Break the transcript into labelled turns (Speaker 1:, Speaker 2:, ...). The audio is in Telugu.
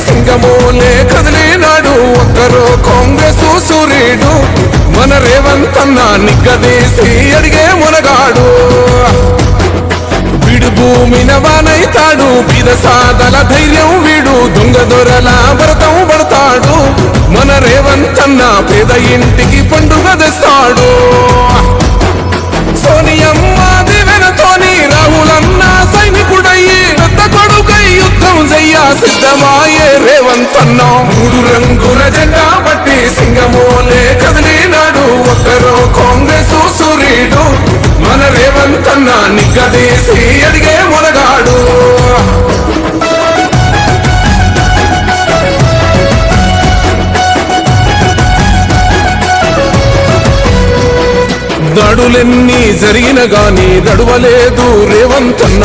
Speaker 1: సింగమోలే కదిలినాడు ఒక్కరో కాంగ్రెస్ సూర్యుడు మన రేవంత్ అన్న నిగ్గదీసి అడిగే మునగాడు వీడు భూమిన వానైతాడు బీద సాదల ధైర్యం వీడు దొంగ దొరల భరతం పడతాడు మన రేవంత్ అన్న పేద ఇంటికి పండుగ తెస్తాడు సోనియమ్మ దివెనతోని రాహులన్న సైనికుడయ్యి పెద్ద కొడుకై యుద్ధం చెయ్య సిద్ధమాయే రేవంత్ అన్న 3 రంగుల జెండా పట్టి సింగమోలే కదిలినాడు ఒక్కరో కాంగ్రెస్ సూర్యుడు మన రేవంత్ అన్న నిగ్గదీసి అడిగే మునగాడు దడులెన్ని జరిగిన గాని దడువలేదు రేవంత్ అన్న